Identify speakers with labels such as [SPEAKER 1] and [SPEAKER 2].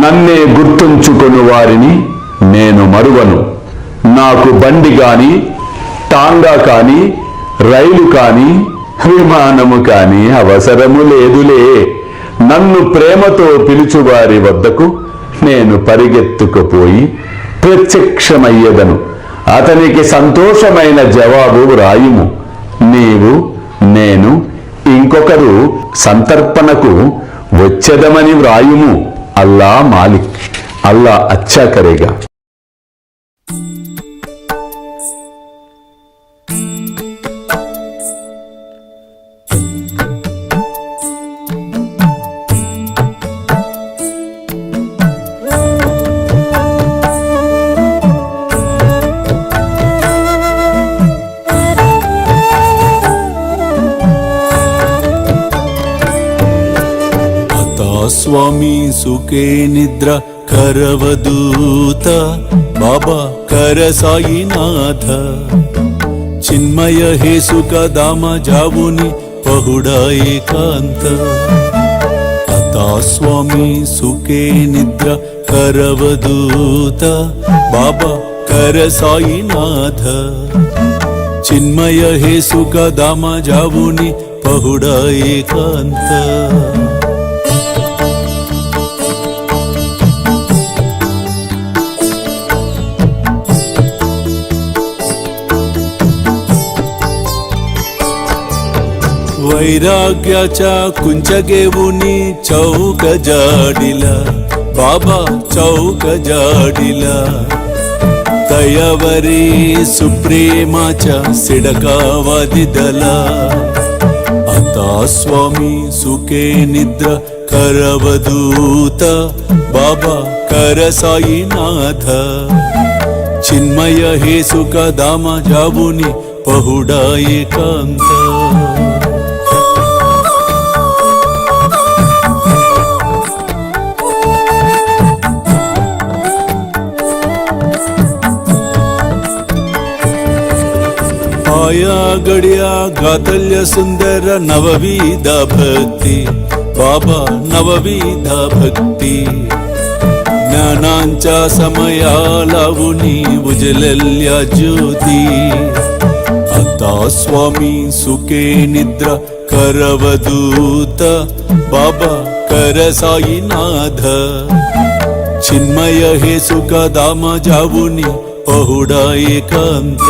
[SPEAKER 1] నన్నే గుర్తుంచుకొను వారిని నేను మరువను. నాకు బండి కాని, టాంగా కాని, రైలు కాని, విమానము కాని అవసరము లేదులే. నన్ను ప్రేమతో పిలుచువారి వద్దకు నేను పరిగెత్తుకుపోయి ప్రత్యక్షమయ్యదను. అతనికి సంతోషమైన జవాబు వ్రాయుము. నీవు, నేను, ఇంకొకరు సంతర్పణకు వచ్చేదమని వ్రాయుము. अल्लाह मालिक, अल्लाह अच्छा करेगा.
[SPEAKER 2] స్వామి సుఖే నిద్ర కరవదూత బాబా కర సాయినాథ చిన్మయ హే సుఖ దామ జావుని పహుడా ఏకాంత అతా స్వామి సుఖే నిద్ర కరవదూత బాబా కర సాయినాథ చిన్మయ హే సుఖ దామ జావుని పహుడా ఏకాంత वैराग्याच्या कुंचगेवुनी चौक जाडिला बाबा चौक जाडिला दयावरी सुप्रेमाच्या सिडकावादिदला आता स्वामी सुखे निद्र करवदूत बाबा कर साईनाथ चिन्मय हे सुख धाम जावुनी पहुडा एकांत आया गड्या गातल्य सुंदर नवविध भक्ती बाबा नवविध भक्ती ज्ञानांच्या समया लावुनी उजलल्या ज्योती आता स्वामी सुखे निद्रा करवदूत बाबा कर साईनाथ चिन्मय हे सुख धाम जावुनी पहुडा एकांत